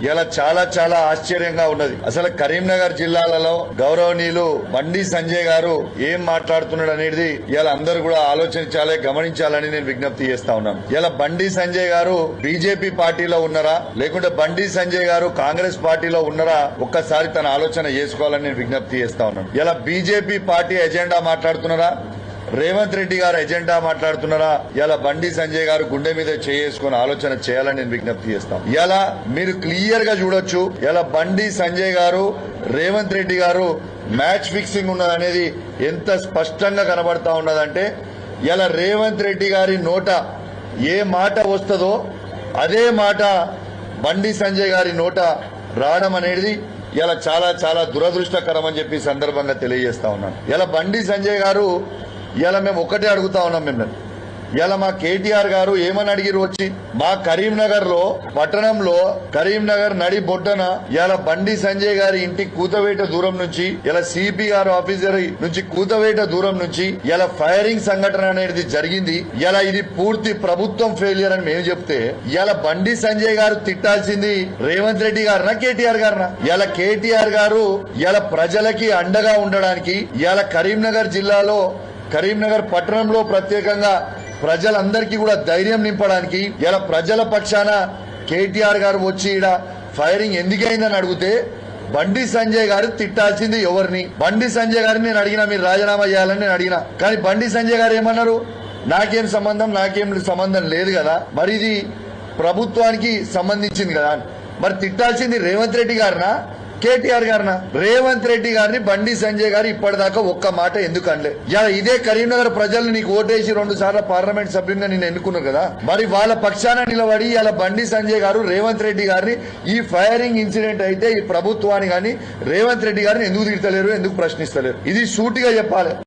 ఇలా చాలా చాలా ఆశ్చర్యంగా ఉన్నది. అసలు కరీంనగర్ జిల్లాలలో గౌరవనీయులు బండి సంజయ్ గారు ఏం మాట్లాడుతున్నాడు అనేది ఇలా అందరూ కూడా ఆలోచించాలి, గమనించాలని నేను విజ్ఞప్తి చేస్తా ఉన్నాను. ఇలా బండి సంజయ్ గారు బీజేపీ పార్టీలో ఉన్నారా లేకుంటే బండి సంజయ్ గారు కాంగ్రెస్ పార్టీలో ఉన్నారా ఒక్కసారి తన ఆలోచన చేసుకోవాలని నేను విజ్ఞప్తి చేస్తా ఉన్నాను. ఇలా బీజేపీ పార్టీ ఎజెండా మాట్లాడుతున్నారా, రేవంత్ రెడ్డి గారు ఎజెండా మాట్లాడుతున్నారా, ఇలా బండి సంజయ్ గారు గుండె మీద చేసుకుని ఆలోచన చేయాలని నేను విజ్ఞప్తి చేస్తాను. ఇలా మీరు క్లియర్ గా చూడొచ్చు, ఇలా బండి సంజయ్ గారు రేవంత్ రెడ్డి గారు మ్యాచ్ ఫిక్సింగ్ ఉన్నదనేది ఎంత స్పష్టంగా కనబడతా ఉన్నదంటే, ఇలా రేవంత్ రెడ్డి గారి నోట ఏ మాట వస్తుందో అదే మాట బండి సంజయ్ గారి నోట రావడం అనేది ఇలా చాలా చాలా దురదృష్టకరం అని చెప్పి సందర్భంగా తెలియజేస్తా ఉన్నాను. ఇలా బండి సంజయ్ గారు ఇలా మేము ఒకటే అడుగుతా ఉన్నాం మిమ్మల్ని, ఇలా మా కేటీఆర్ గారు ఏమని అడిగిరు వచ్చి మా కరీంనగర్ లో పట్టణంలో కరీంనగర్ నడి బొడ్డన ఇలా బండి సంజయ్ గారి ఇంటికి కూతవేట దూరం నుంచి ఇలా సిపి గారు ఆఫీసర్ నుంచి కూతవేట దూరం నుంచి ఇలా ఫైరింగ్ సంఘటన అనేది జరిగింది. ఇలా ఇది పూర్తి ప్రభుత్వం ఫెయిలియర్ అని మేము చెప్తే ఇలా బండి సంజయ్ గారు తిట్టాల్సింది రేవంత్ రెడ్డి గారినా కేటీఆర్ గారినా? ఇలా కేటీఆర్ గారు ఇలా ప్రజలకి అండగా ఉండడానికి ఇలా కరీంనగర్ జిల్లాలో కరీంనగర్ పట్టణంలో ప్రత్యేకంగా ప్రజలందరికీ కూడా ధైర్యం నింపడానికి ఇలా ప్రజల పక్షాన కేటీఆర్ గారు వచ్చి ఈడ ఫైరింగ్ ఎందుకైందని అడిగితే బండి సంజయ్ గారు తిట్టాల్సింది ఎవరిని? బండి సంజయ్ గారిని నేను అడిగినా మీరు రాజీనామా చేయాలని నేను అడిగినా, కానీ బండి సంజయ్ గారు ఏమన్నారు, నాకేం సంబంధం లేదు కదా, మరి ఇది ప్రభుత్వానికి సంబంధించింది కదా, మరి తిట్టాల్సింది రేవంత్ రెడ్డి గారినా కేటీఆర్ గారినా? రేవంత్ రెడ్డి గారిని బండి సంజయ్ గారు ఇప్పటిదాకా ఒక్క మాట ఎందుకు అనలే? ఇదే కరీంనగర్ ప్రజలు నీకు ఓటేసి 2 సార్లు పార్లమెంట్ సభ్యునిగా నేను ఎన్నుకున్నారు కదా, మరి వాళ్ళ పక్షాన నిలబడి ఇలా బండి సంజయ్ గారు రేవంత్ రెడ్డి గారిని ఈ ఫైరింగ్ ఇన్సిడెంట్ అయితే ఈ ప్రభుత్వాన్ని గాని రేవంత్ రెడ్డి గారిని ఎందుకు తిడతలేరు, ఎందుకు ప్రశ్నిస్తలేరు? ఇది సూటిగా చెప్పాలి.